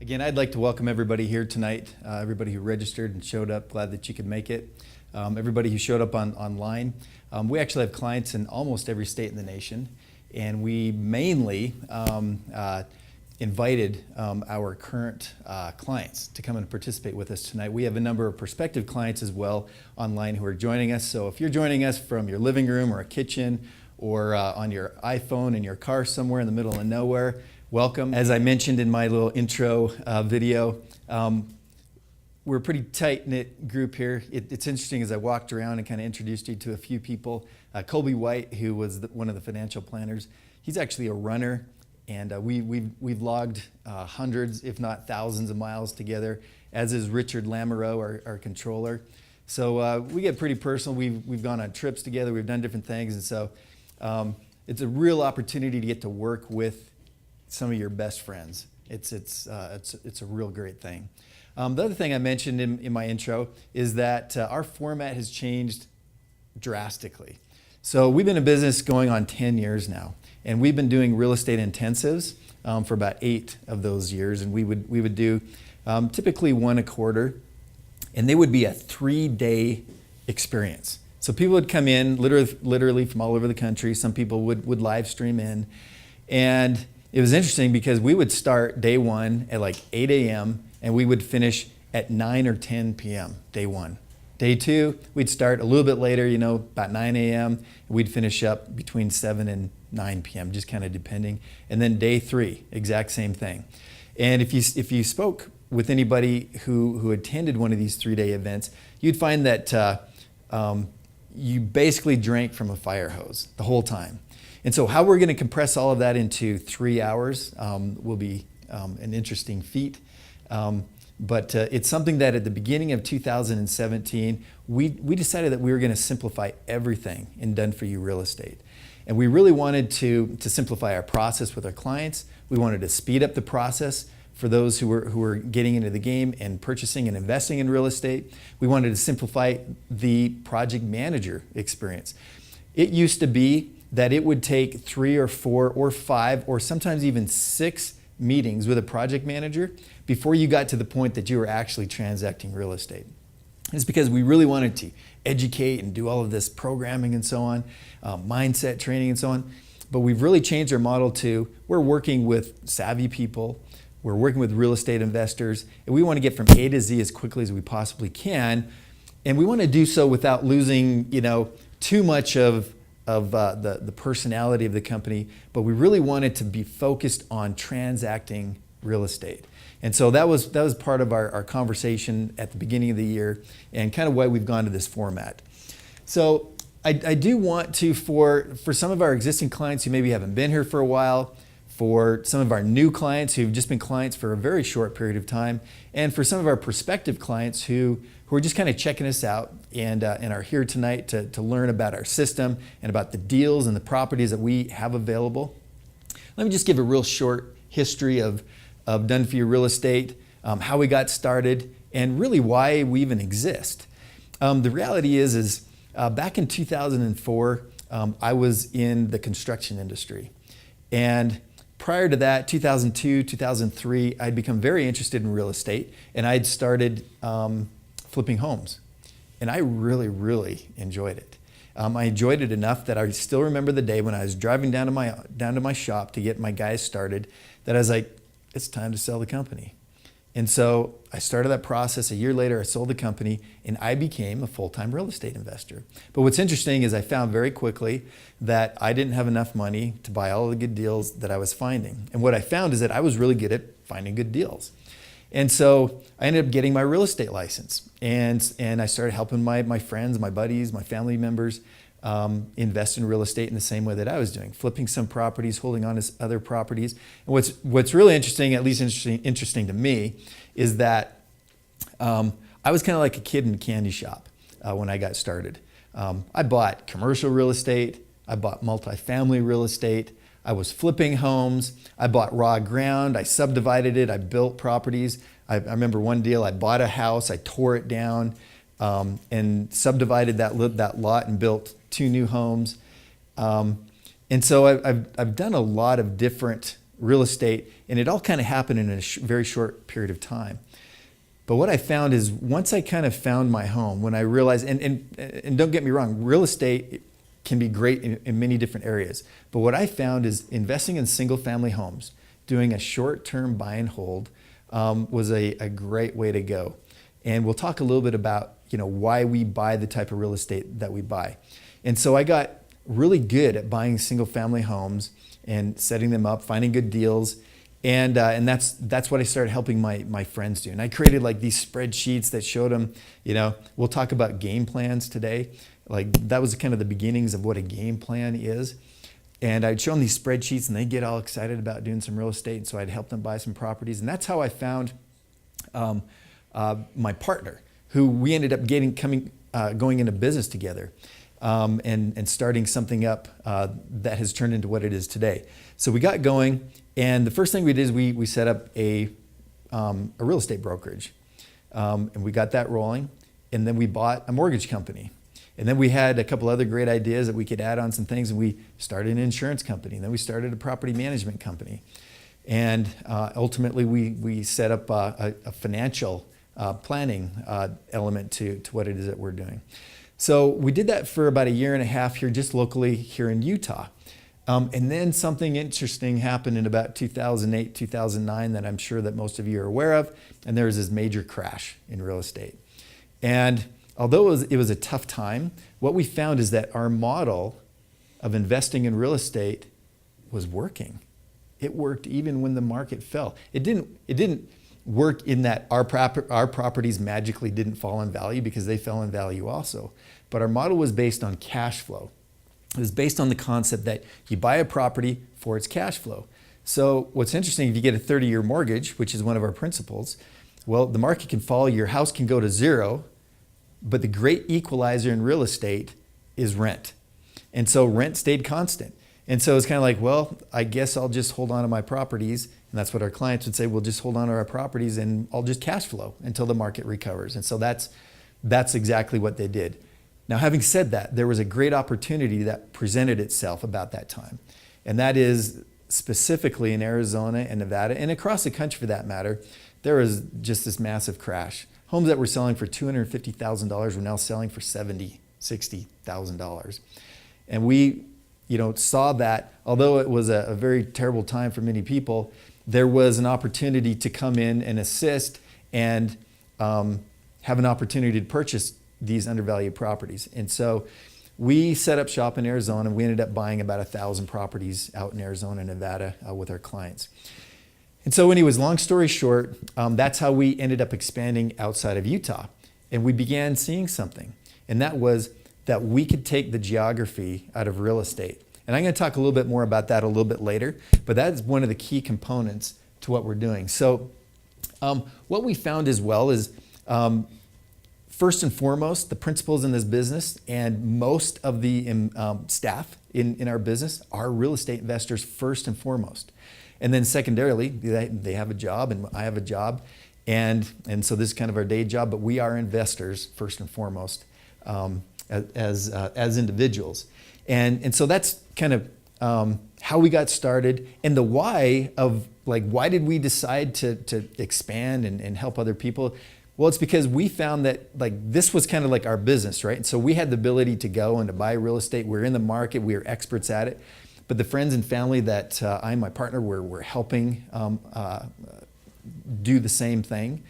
Again, I'd like to welcome everybody here tonight, everybody who registered and showed up. Glad that you could make it. Everybody who showed up online. We actually have clients in almost every state in the nation, and we mainly invited our current clients to come and participate with us tonight. We have a number of prospective clients as well online who are joining us. So if you're joining us from your living room or a kitchen or on your iPhone in your car somewhere in the middle of nowhere, welcome. As I mentioned in my little intro video, we're a pretty tight-knit group here. It's interesting as I walked around and kind of introduced you to a few people. Colby White, who was one of the financial planners, he's actually a runner, and we've logged hundreds, if not thousands of miles together, as is Richard Lamoureux, our controller. So we get pretty personal. We've gone on trips together. We've done different things, and so it's a real opportunity to get to work with some of your best friends. It's a real great thing. The other thing I mentioned in my intro is that our format has changed drastically. So we've been in business going on 10 years now, and we've been doing real estate intensives for about 8 of those years, and we would do typically one a quarter, and they would be a 3-day experience. So people would come in literally from all over the country. Some people would live stream in, and it was interesting because we would start day one at like 8 a.m. and we would finish at 9 or 10 p.m. day one. Day two, we'd start a little bit later, about 9 a.m. and we'd finish up between 7 and 9 p.m., just kind of depending. And then day three, exact same thing. And if you spoke with anybody who attended one of these 3-day events, you'd find that you basically drank from a fire hose the whole time. And so how we're going to compress all of that into 3 hours will be an interesting feat. But it's something that at the beginning of 2017, we decided that we were going to simplify everything in done-for-you real estate. And we really wanted to simplify our process with our clients. We wanted to speed up the process for those who were getting into the game and purchasing and investing in real estate. We wanted to simplify the project manager experience. It used to be that it would take 3 or 4 or 5 or sometimes even 6 meetings with a project manager before you got to the point that you were actually transacting real estate. It's because we really wanted to educate and do all of this programming and so on, mindset training and so on. But we've really changed our model to we're working with savvy people, we're working with real estate investors, and we want to get from A to Z as quickly as we possibly can. And we want to do so without losing, too much of the personality of the company, but we really wanted to be focused on transacting real estate. And so that was part of our conversation at the beginning of the year and kind of why we've gone to this format. So I do want to, for some of our existing clients who maybe haven't been here for a while, for some of our new clients who've just been clients for a very short period of time, and for some of our prospective clients who are just kind of checking us out and are here tonight to learn about our system and about the deals and the properties that we have available. Let me just give a real short history of done-for-you real estate, how we got started, and really why we even exist. The reality is back in 2004, I was in the construction industry. And prior to that, 2002, 2003, I'd become very interested in real estate, and I'd started flipping homes. And I really, really enjoyed it. I enjoyed it enough that I still remember the day when I was driving down to my shop to get my guys started, that I was like, it's time to sell the company. And so I started that process. A year later, I sold the company, and I became a full-time real estate investor. But what's interesting is I found very quickly that I didn't have enough money to buy all the good deals that I was finding. And what I found is that I was really good at finding good deals. And so I ended up getting my real estate license, and I started helping my friends, my buddies, my family members invest in real estate in the same way that I was doing, flipping some properties, holding on to other properties. And what's really interesting, at least interesting to me, is that I was kind of like a kid in a candy shop when I got started. I bought commercial real estate, I bought multifamily real estate, I was flipping homes, I bought raw ground, I subdivided it, I built properties. I remember one deal, I bought a house, I tore it down and subdivided that lot and built 2 new homes. And so I've done a lot of different real estate, and it all kind of happened in a very short period of time. But what I found is once I kind of found my home, when I realized, and don't get me wrong, real estate can be great in many different areas. But what I found is investing in single family homes, doing a short-term buy and hold was a great way to go. And we'll talk a little bit about why we buy the type of real estate that we buy. And so I got really good at buying single family homes and setting them up, finding good deals. And that's what I started helping my friends do. And I created like these spreadsheets that showed them, we'll talk about game plans today. Like that was kind of the beginnings of what a game plan is. And I'd show them these spreadsheets and they'd get all excited about doing some real estate. And so I'd help them buy some properties. And that's how I found my partner, who we ended up going into business together and starting something up that has turned into what it is today. So we got going, and the first thing we did is we set up a real estate brokerage, and we got that rolling, and then we bought a mortgage company. And then we had a couple other great ideas that we could add on some things, and we started an insurance company, and then we started a property management company. And ultimately, we set up a financial planning element to what it is that we're doing. So we did that for about a year and a half here, just locally here in Utah. And then something interesting happened in about 2008, 2009 that I'm sure that most of you are aware of, and there was this major crash in real estate. And although it was a tough time, what we found is that our model of investing in real estate was working. It worked even when the market fell. It didn't work in that our properties magically didn't fall in value, because they fell in value also. But our model was based on cash flow. It was based on the concept that you buy a property for its cash flow. So what's interesting, if you get a 30-year mortgage, which is one of our principles, well, the market can fall, your house can go to zero, but the great equalizer in real estate is rent. And so rent stayed constant. And so it's kind of like, well, I guess I'll just hold on to my properties. And that's what our clients would say, we'll just hold on to our properties and I'll just cash flow until the market recovers. And so that's exactly what they did. Now, having said that, there was a great opportunity that presented itself about that time. And that is specifically in Arizona and Nevada, and across the country for that matter, there was just this massive crash. Homes that were selling for $250,000 were now selling for $70,000, $60,000. And we saw that, although it was a very terrible time for many people, there was an opportunity to come in and assist and have an opportunity to purchase these undervalued properties. And so we set up shop in Arizona, and we ended up buying about 1,000 properties out in Arizona and Nevada with our clients. And so anyways, long story short, that's how we ended up expanding outside of Utah. And we began seeing something, and that was that we could take the geography out of real estate. And I'm going to talk a little bit more about that a little bit later, but that is one of the key components to what we're doing. So what we found as well is, first and foremost, the principals in this business and most of the staff in our business are real estate investors first and foremost. And then secondarily, they have a job and I have a job. And so this is kind of our day job, but we are investors first and foremost as individuals. And so that's kind of how we got started, and the why of why did we decide to expand and help other people? Well, it's because we found that this was kind of like our business, right? And so we had the ability to go and to buy real estate. We're in the market. We are experts at it. But the friends and family that I and my partner were helping do the same thing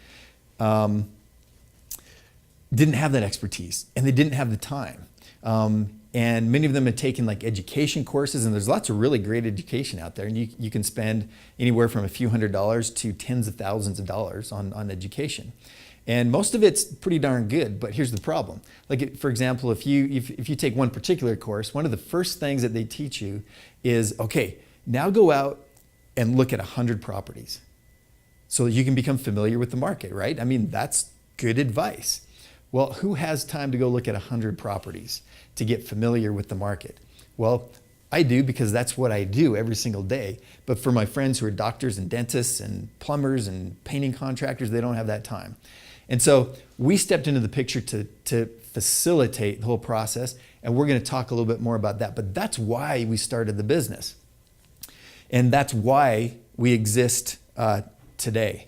didn't have that expertise, and they didn't have the time. And many of them had taken education courses, and there's lots of really great education out there. And you can spend anywhere from a few $100s to tens of thousands of dollars on education. And most of it's pretty darn good, but here's the problem. For example, if you take one particular course, one of the first things that they teach you is, okay, now go out and look at 100 properties so that you can become familiar with the market, right? I mean, that's good advice. Well, who has time to go look at 100 properties to get familiar with the market? Well, I do, because that's what I do every single day. But for my friends who are doctors and dentists and plumbers and painting contractors, they don't have that time. And so we stepped into the picture to facilitate the whole process, and we're going to talk a little bit more about that. But that's why we started the business. And that's why we exist today.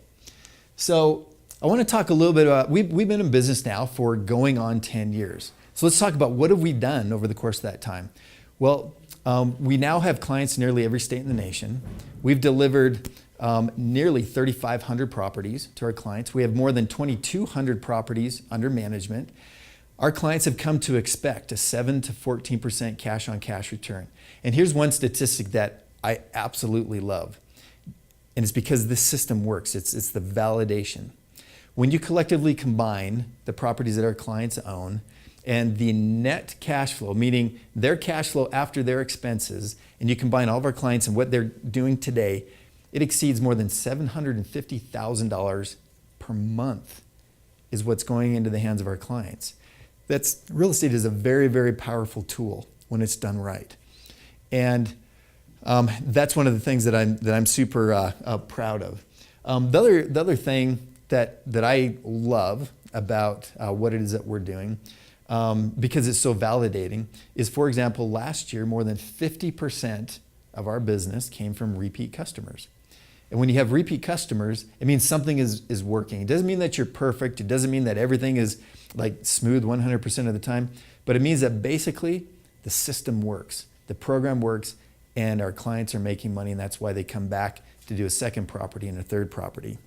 So I want to talk a little bit about, we've been in business now for going on 10 years. So let's talk about what have we done over the course of that time. Well, we now have clients in nearly every state in the nation. We've delivered nearly 3,500 properties to our clients. We have more than 2,200 properties under management. Our clients have come to expect a 7 to 14% cash on cash return. And here's one statistic that I absolutely love. And it's because this system works. It's the validation. When you collectively combine the properties that our clients own and the net cash flow, meaning their cash flow after their expenses, and you combine all of our clients and what they're doing today, it exceeds more than $750,000 per month is what's going into the hands of our clients. Real estate is a very, very powerful tool when it's done right. And that's one of the things that I'm super proud of. The other thing that I love about what it is that we're doing, because it's so validating, is, for example, last year, more than 50% of our business came from repeat customers. And when you have repeat customers, it means something is working. It doesn't mean that you're perfect. It doesn't mean that everything is like smooth 100% of the time, but it means that basically the system works, the program works, and our clients are making money, and that's why they come back to do a second property and a third property.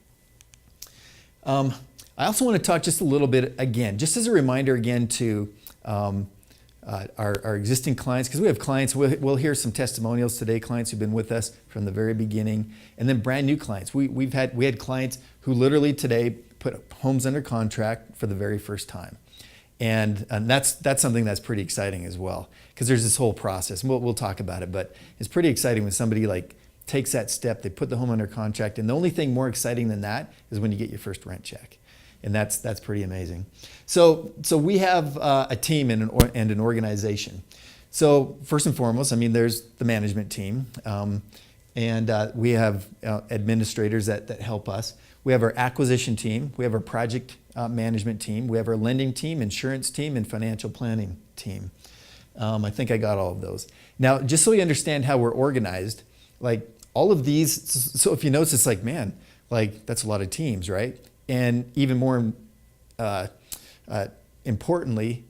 I also want to talk just a little bit, again, just as a reminder again to our existing clients, because we have clients, we'll hear some testimonials today, clients who've been with us from the very beginning, and then brand new clients. We had clients who literally today put homes under contract for the very first time. And that's something that's pretty exciting as well, because there's this whole process, and we'll talk about it, but it's pretty exciting when somebody like takes that step, they put the home under contract, and the only thing more exciting than that is when you get your first rent check. And that's pretty amazing. So we have a team and an organization. So first and foremost, I mean, there's the management team, and we have administrators that help us. We have our acquisition team, we have our project management team, we have our lending team, insurance team, and financial planning team. I think I got all of those. Now, just so you understand how we're organized, like all of these, so if you notice, it's like, man, like that's a lot of teams, right? And even more importantly,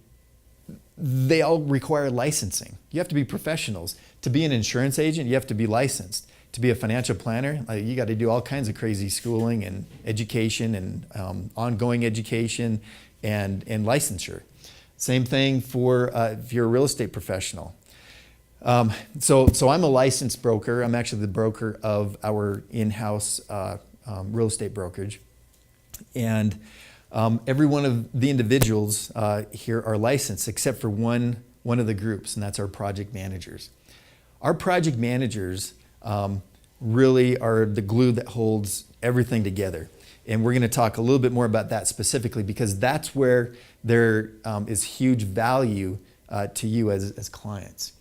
they all require licensing. You have to be professionals. To be an insurance agent, you have to be licensed. To be a financial planner, you got to do all kinds of crazy schooling and education and ongoing education and licensure. Same thing for if you're a real estate professional. So I'm a licensed broker. I'm actually the broker of our in-house real estate brokerage. And every one of the individuals here are licensed except for one of the groups, and that's our project managers. Our project managers really are the glue that holds everything together. And we're going to talk a little bit more about that specifically, because that's where there is huge value to you as clients.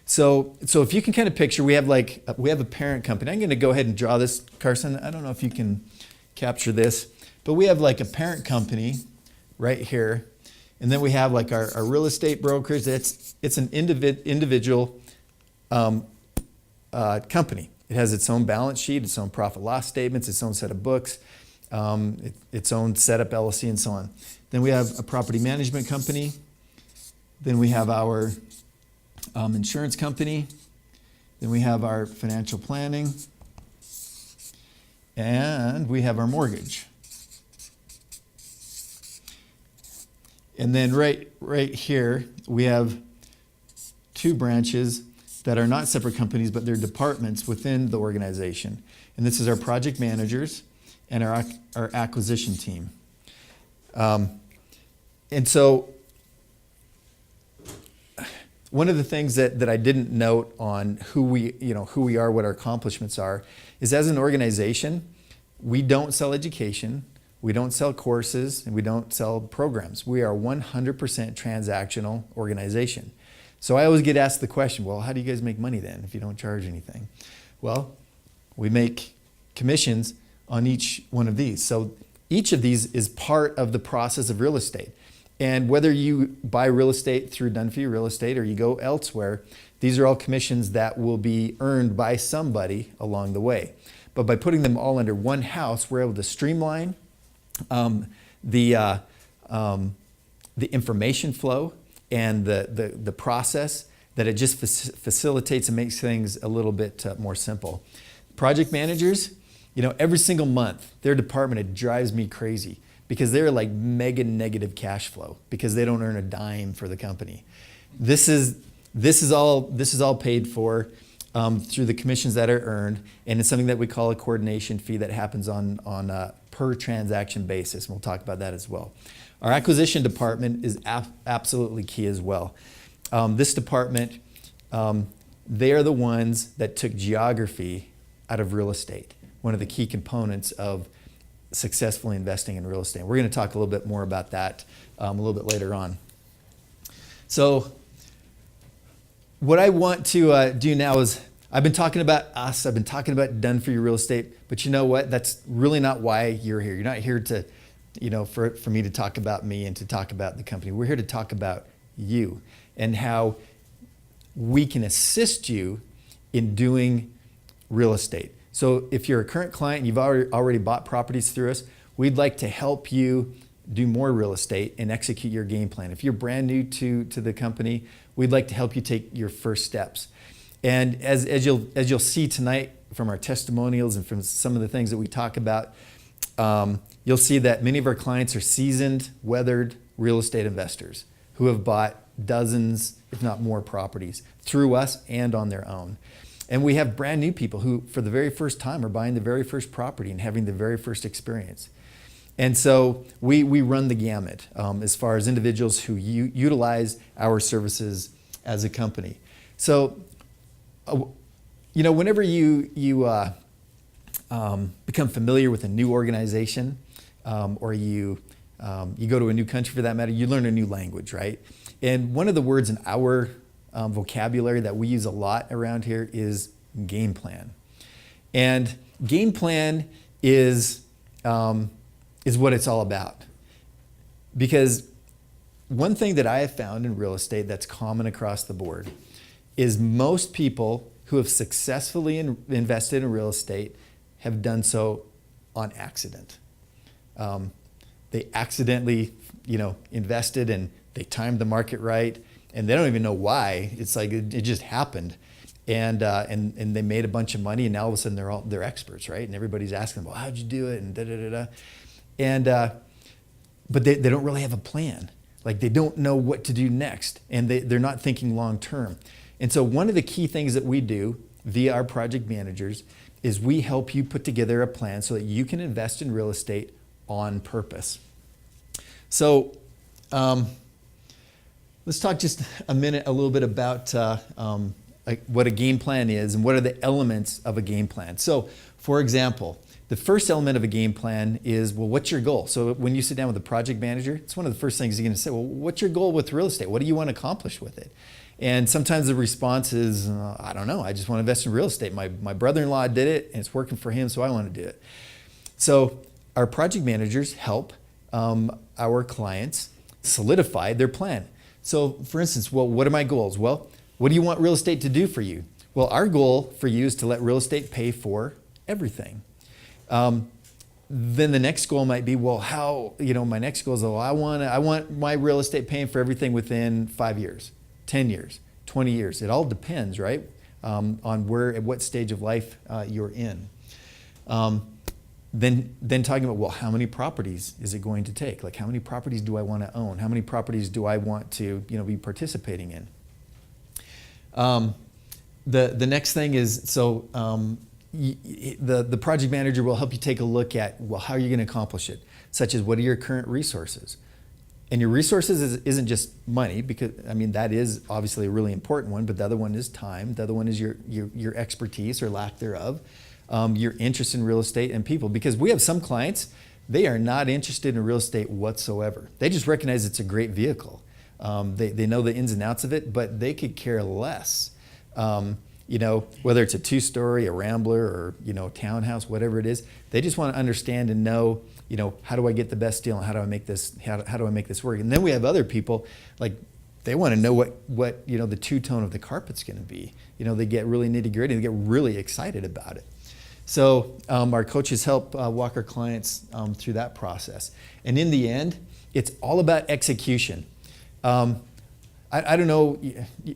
So if you can kind of picture, we have a parent company. I'm going to go ahead and draw this, Carson. I don't know if you can capture this, but we have like a parent company right here. And then we have like our real estate brokers. It's an individual company. It has its own balance sheet, its own profit loss statements, its own set of books, its own setup LLC, and so on. Then we have a property management company. Then we have our insurance company. Then we have our financial planning. And we have our mortgage. And then right here, we have two branches that are not separate companies, but they're departments within the organization. And this is our project managers and our acquisition team. And so one of the things that I didn't note on who we are, what our accomplishments are, is as an organization, we don't sell education, we don't sell courses, and we don't sell programs. We are 100% transactional organization. So I always get asked the question, well, how do you guys make money then if you don't charge anything? Well, we make commissions on each one of these. So each of these is part of the process of real estate. And whether you buy real estate through Dunphy Real Estate or you go elsewhere, these are all commissions that will be earned by somebody along the way. but by putting them all under one house, we're able to streamline the information flow and the process, that it just facilitates and makes things a little bit more simple. Project managers, every single month, their department, it drives me crazy because they're like mega negative cash flow because they don't earn a dime for the company. This is all paid for through the commissions that are earned, and it's something that we call a coordination fee that happens on a per transaction basis. And we'll talk about that as well. Our acquisition department is absolutely key as well. This department, they are the ones that took geography out of real estate, one of the key components of successfully investing in real estate. We're going to talk a little bit more about that a little bit later on. So what I want to do now is, I've been talking about us, I've been talking about done for you real estate, but you know what? That's really not why you're here. You're not here to, for me to talk about me and to talk about the company. We're here to talk about you and how we can assist you in doing real estate. So if you're a current client and you've already bought properties through us, we'd like to help you do more real estate and execute your game plan. If you're brand new to the company, we'd like to help you take your first steps. And as you'll see tonight from our testimonials and from some of the things that we talk about, you'll see that many of our clients are seasoned, weathered real estate investors who have bought dozens, if not more, properties through us and on their own. And we have brand new people who, for the very first time, are buying the very first property and having the very first experience. And so we run the gamut as far as individuals who utilize our services as a company. So, whenever you become familiar with a new organization, or you go to a new country for that matter, you learn a new language, right? And one of the words in our vocabulary that we use a lot around here is game plan. And game plan is what it's all about. Because one thing that I have found in real estate that's common across the board is most people who have successfully invested in real estate have done so on accident. They accidentally, invested and they timed the market right, and they don't even know why. It's like it just happened, and they made a bunch of money, and now all of a sudden they're experts, right? And everybody's asking them, well, how'd you do it? And da da da da. And but they don't really have a plan. Like they don't know what to do next, and they're not thinking long term. And so one of the key things that we do via our project managers is we help you put together a plan so that you can invest in real estate on purpose. So let's talk just a little bit about what a game plan is and what are the elements of a game plan. So for example, the first element of a game plan is, well, what's your goal? So when you sit down with a project manager, it's one of the first things you're going to say, well, what's your goal with real estate? What do you want to accomplish with it? And sometimes the response is, I don't know, I just want to invest in real estate. My brother-in-law did it and it's working for him, so I want to do it. So our project managers help our clients solidify their plan. So for instance, well, what are my goals? Well, what do you want real estate to do for you? Well, our goal for you is to let real estate pay for everything. Then the next goal might be, well, my next goal is, well, I want my real estate paying for everything within 5 years, 10 years, 20 years. It all depends, right? On at what stage of life you're in. Then talking about, well, how many properties is it going to take? Like, how many properties do I want to own? How many properties do I want to, be participating in? The next thing is, so the project manager will help you take a look at, well, how are you going to accomplish it? Such as, what are your current resources? And your resources isn't just money, because that is obviously a really important one, but the other one is time. The other one is your expertise or lack thereof. Your interest in real estate and people, because we have some clients, they are not interested in real estate whatsoever. They just recognize it's a great vehicle. They know the ins and outs of it, but they could care less. Whether it's a 2-story, a Rambler, or townhouse, whatever it is, they just want to understand and know, how do I get the best deal and how do I make this work? And then we have other people, like, they want to know what the two-tone of the carpet's going to be. They get really nitty-gritty, they get really excited about it. So our coaches help walk our clients through that process. And in the end, it's all about execution. I don't know,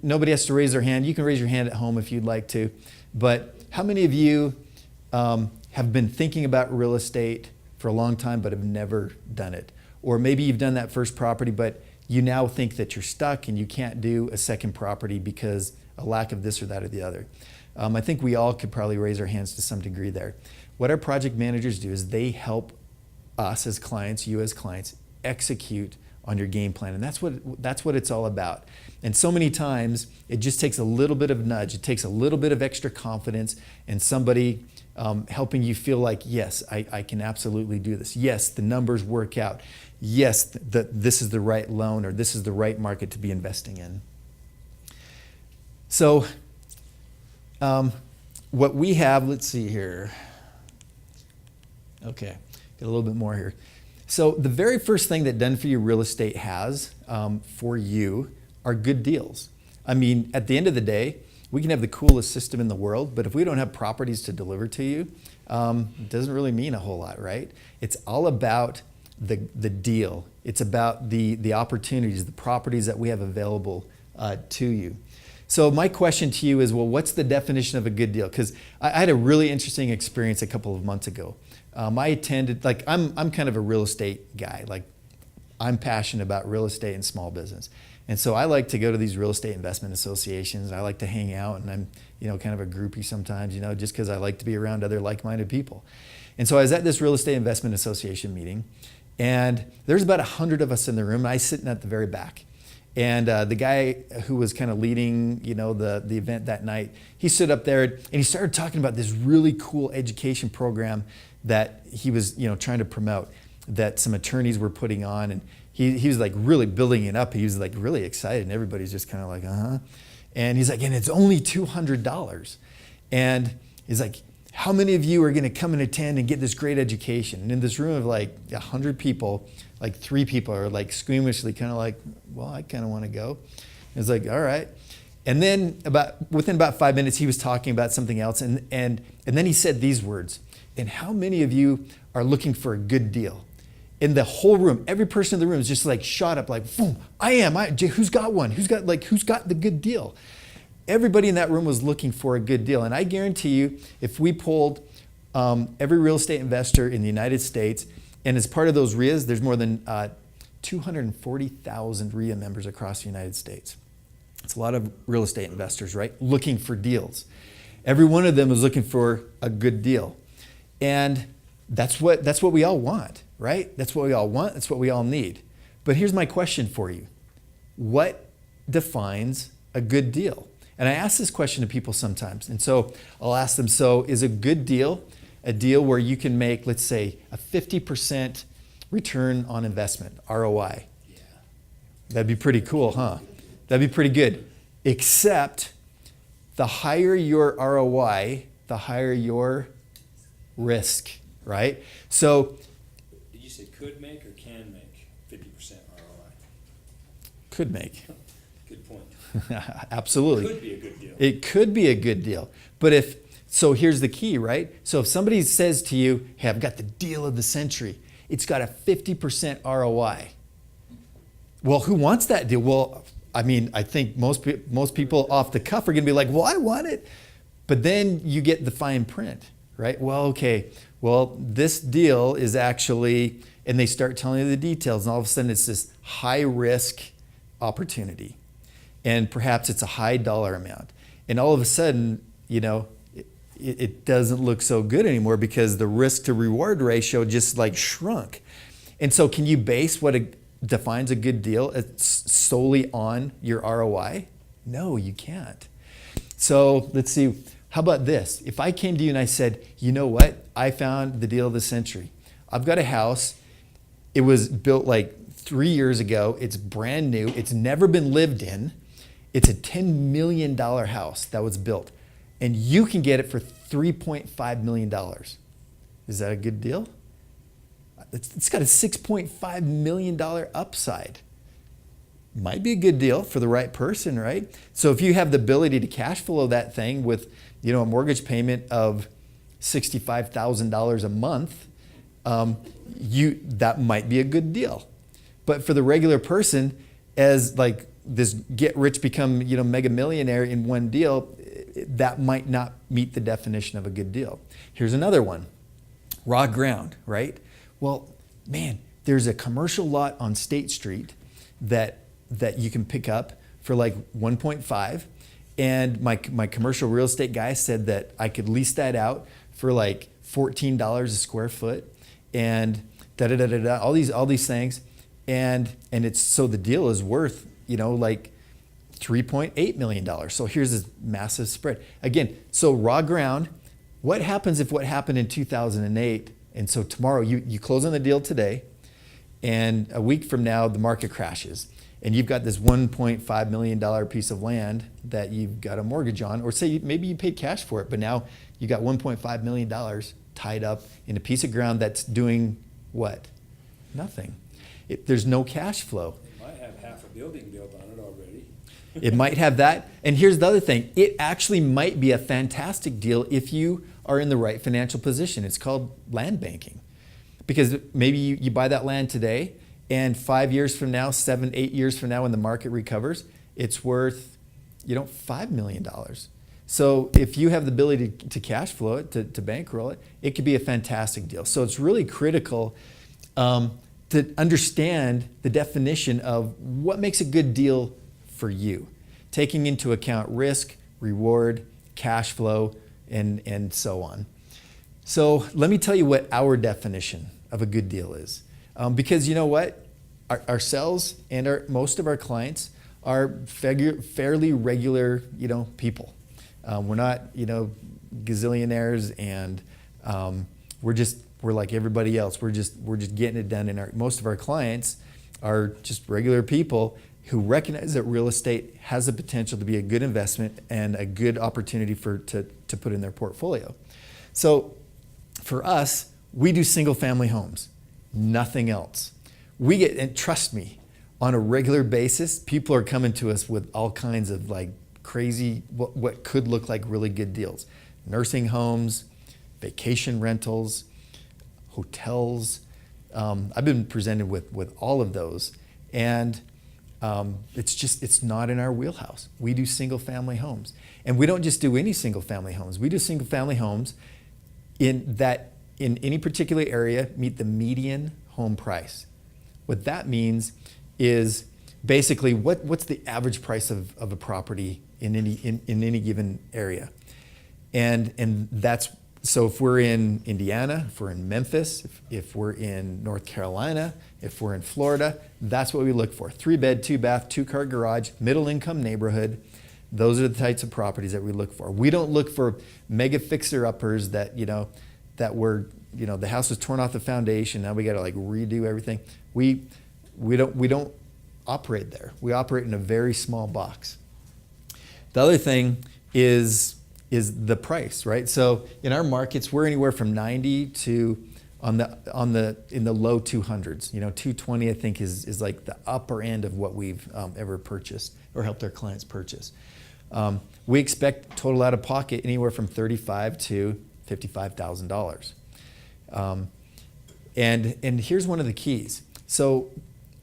nobody has to raise their hand. You can raise your hand at home if you'd like to. But how many of you have been thinking about real estate for a long time but have never done it? Or maybe you've done that first property, but you now think that you're stuck and you can't do a second property because a lack of this or that or the other. I think we all could probably raise our hands to some degree there. What our project managers do is they help us as clients, you as clients, execute on your game plan. And that's what it's all about. And so many times it just takes a little bit of nudge. It takes a little bit of extra confidence and somebody helping you feel like, yes, I can absolutely do this. Yes, the numbers work out. Yes, this is the right loan or this is the right market to be investing in. So what we have, let's see here. Okay, get a little bit more here. So the very first thing that Done For You Real Estate has for you are good deals. I mean, at the end of the day, we can have the coolest system in the world, but if we don't have properties to deliver to you, it doesn't really mean a whole lot, right? It's all about the deal. It's about the opportunities, the properties that we have available to you. So my question to you is, well, what's the definition of a good deal? Because I had a really interesting experience a couple of months ago. I attended, like I'm kind of a real estate guy. Like I'm passionate about real estate and small business. And so I like to go to these real estate investment associations. I like to hang out and I'm, kind of a groupie sometimes, just because I like to be around other like-minded people. And so I was at this real estate investment association meeting and there's about 100 of us in the room and I was sitting at the very back. And the guy who was kind of leading, the event that night, he stood up there and he started talking about this really cool education program that he was, trying to promote, that some attorneys were putting on, and he was like really building it up. He was like really excited, and everybody's just kind of like, uh-huh. And he's like, and it's only $200. And he's like, how many of you are going to come and attend and get this great education? And in this room of like 100 people, like 3 people are like squeamishly kind of like, well, I kind of want to go. And it's like, all right. And then within about 5 minutes, he was talking about something else. And then he said these words, and how many of you are looking for a good deal? In the whole room, every person in the room is just like shot up like, boom, I am. Who's got one? Who's got the good deal? Everybody in that room was looking for a good deal. And I guarantee you, if we polled every real estate investor in the United States, and as part of those RIAs, there's more than 240,000 RIA members across the United States. It's a lot of real estate investors, right? Looking for deals. Every one of them was looking for a good deal. And that's what we all want, right? That's what we all want. That's what we all need. But here's my question for you. What defines a good deal? And I ask this question to people sometimes. And so I'll ask them, so is a good deal a deal where you can make, let's say, a 50% return on investment, ROI? Yeah. That'd be pretty cool, huh? That'd be pretty good. Except the higher your ROI, the higher your risk, right? So, did you say could make or can make 50% ROI? Could make. Good point. Absolutely. It could be a good deal. It could be a good deal. But so here's the key, right? So if somebody says to you, hey, I've got the deal of the century, it's got a 50% ROI. Well, who wants that deal? Well, I mean, I think most people off the cuff are going to be like, well, I want it. But then you get the fine print, right? Well, okay, well, this deal is actually, and they start telling you the details, and all of a sudden it's this high risk opportunity. And perhaps it's a high dollar amount. And all of a sudden, it doesn't look so good anymore because the risk to reward ratio just like shrunk. And so can you base what defines a good deal solely on your ROI? No, you can't. So let's see. How about this? If I came to you and I said, you know what? I found the deal of the century. I've got a house. It was built like 3 years ago. It's brand new. It's never been lived in. It's a $10 million house that was built. And you can get it for $3.5 million. Is that a good deal? It's got a $6.5 million upside. Might be a good deal for the right person, right? So if you have the ability to cash flow that thing with, a mortgage payment of $65,000 a month, that might be a good deal. But for the regular person, as like this get rich become mega millionaire in one deal, that might not meet the definition of a good deal. Here's another one. Raw ground, right? Well, man, there's a commercial lot on State Street that you can pick up for like 1.5, and my commercial real estate guy said that I could lease that out for like $14 a square foot, and all these things, and it's so the deal is worth like $3.8 million. So here's this massive spread. Again, so raw ground, what happens if what happened in 2008, and so tomorrow you close on the deal today, and a week from now the market crashes, and you've got this $1.5 million piece of land that you've got a mortgage on, or say maybe you paid cash for it, but now you got $1.5 million tied up in a piece of ground that's doing what? Nothing. There's no cash flow. It might have half a building built on it already. It might have that. And here's the other thing. It actually might be a fantastic deal if you are in the right financial position. It's called land banking. Because maybe you buy that land today, and 5 years from now, 7, 8 years from now, when the market recovers, it's worth $5 million. So if you have the ability to cash flow it, to bankroll it, it could be a fantastic deal. So it's really critical to understand the definition of what makes a good deal for you, taking into account risk, reward, cash flow, and so on. So let me tell you what our definition of a good deal is. Because you know what? Ourselves and most of our clients are fairly regular, people. We're not, gazillionaires, and we're like everybody else. We're just getting it done. And most of our clients are just regular people who recognize that real estate has the potential to be a good investment and a good opportunity to put in their portfolio. So for us, we do single family homes, nothing else. We get, and trust me, on a regular basis, people are coming to us with all kinds of like crazy, what could look like really good deals. Nursing homes, vacation rentals, hotels. I've been presented with all of those, and it's not in our wheelhouse. We do single family homes, and we don't just do any single family homes. We do single family homes in any particular area meet the median home price. What that means is basically what's the average price of a property in any given area, and that's. So if we're in Indiana, if we're in Memphis, if we're in North Carolina, if we're in Florida, that's what we look for. 3-bed, 2-bath, 2-car garage, middle income neighborhood. Those are the types of properties that we look for. We don't look for mega fixer-uppers that were, the house was torn off the foundation. Now we got to like redo everything. We don't operate there. We operate in a very small box. The other thing is the price, right? So in our markets, we're anywhere from 90 to in the low 200s. 220 I think is like the upper end of what we've ever purchased or helped our clients purchase. We expect total out of pocket anywhere from $35,000 to $55,000. And here's one of the keys. So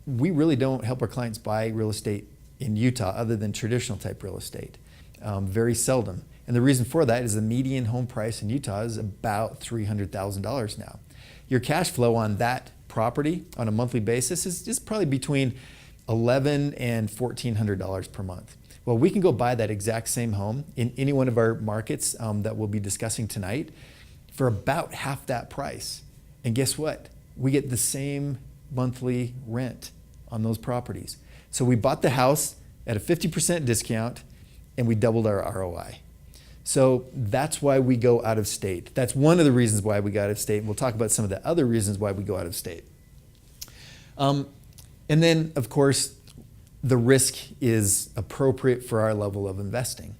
we really don't help our clients buy real estate in Utah other than traditional type real estate. Very seldom. And the reason for that is the median home price in Utah is about $300,000 now. Your cash flow on that property on a monthly basis is probably between $1,100 and $1,400 per month. Well, we can go buy that exact same home in any one of our markets that we'll be discussing tonight for about half that price. And guess what? We get the same monthly rent on those properties. So we bought the house at a 50% discount and we doubled our ROI. So that's why we go out of state. That's one of the reasons why we go out of state. We'll talk about some of the other reasons why we go out of state. And then, of course, the risk is appropriate for our level of investing.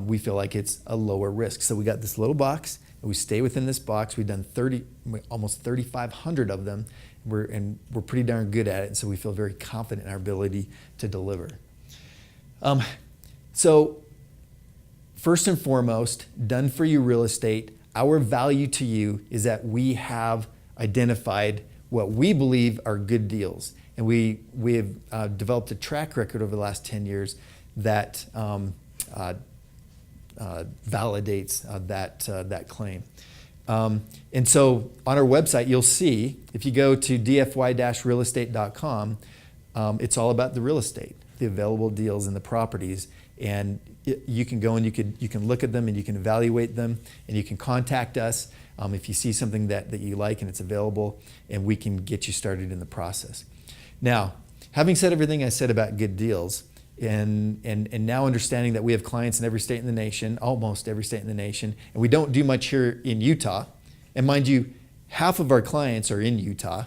We feel like it's a lower risk. So we got this little box, and we stay within this box. We've done almost 3,500 of them, and we're pretty darn good at it. So we feel very confident in our ability to deliver. So first and foremost, done for you real estate. Our value to you is that we have identified what we believe are good deals. And we have developed a track record over the last 10 years that validates that claim. And so on our website, you'll see, if you go to dfy-realestate.com, it's all about the real estate, the available deals and the properties. And you can go and you can look at them and you can evaluate them, and you can contact us if you see something that you like and it's available, and we can get you started in the process. Now, having said everything I said about good deals, and now understanding that we have clients in every state in the nation, almost every state in the nation, and we don't do much here in Utah, and mind you, half of our clients are in Utah,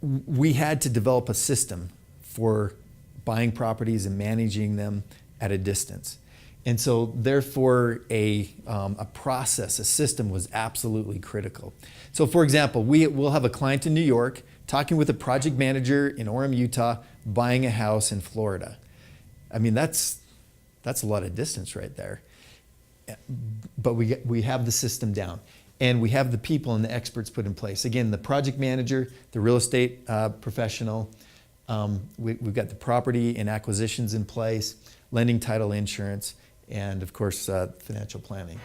we had to develop a system for buying properties and managing them at a distance. And so therefore a process, a system was absolutely critical. So for example, we'll have a client in New York talking with a project manager in Orem, Utah, buying a house in Florida. I mean, that's a lot of distance right there. But we have the system down. And we have the people and the experts put in place. Again, the project manager, the real estate professional, we've got the property and acquisitions in place, lending, title, insurance, and of course, financial planning.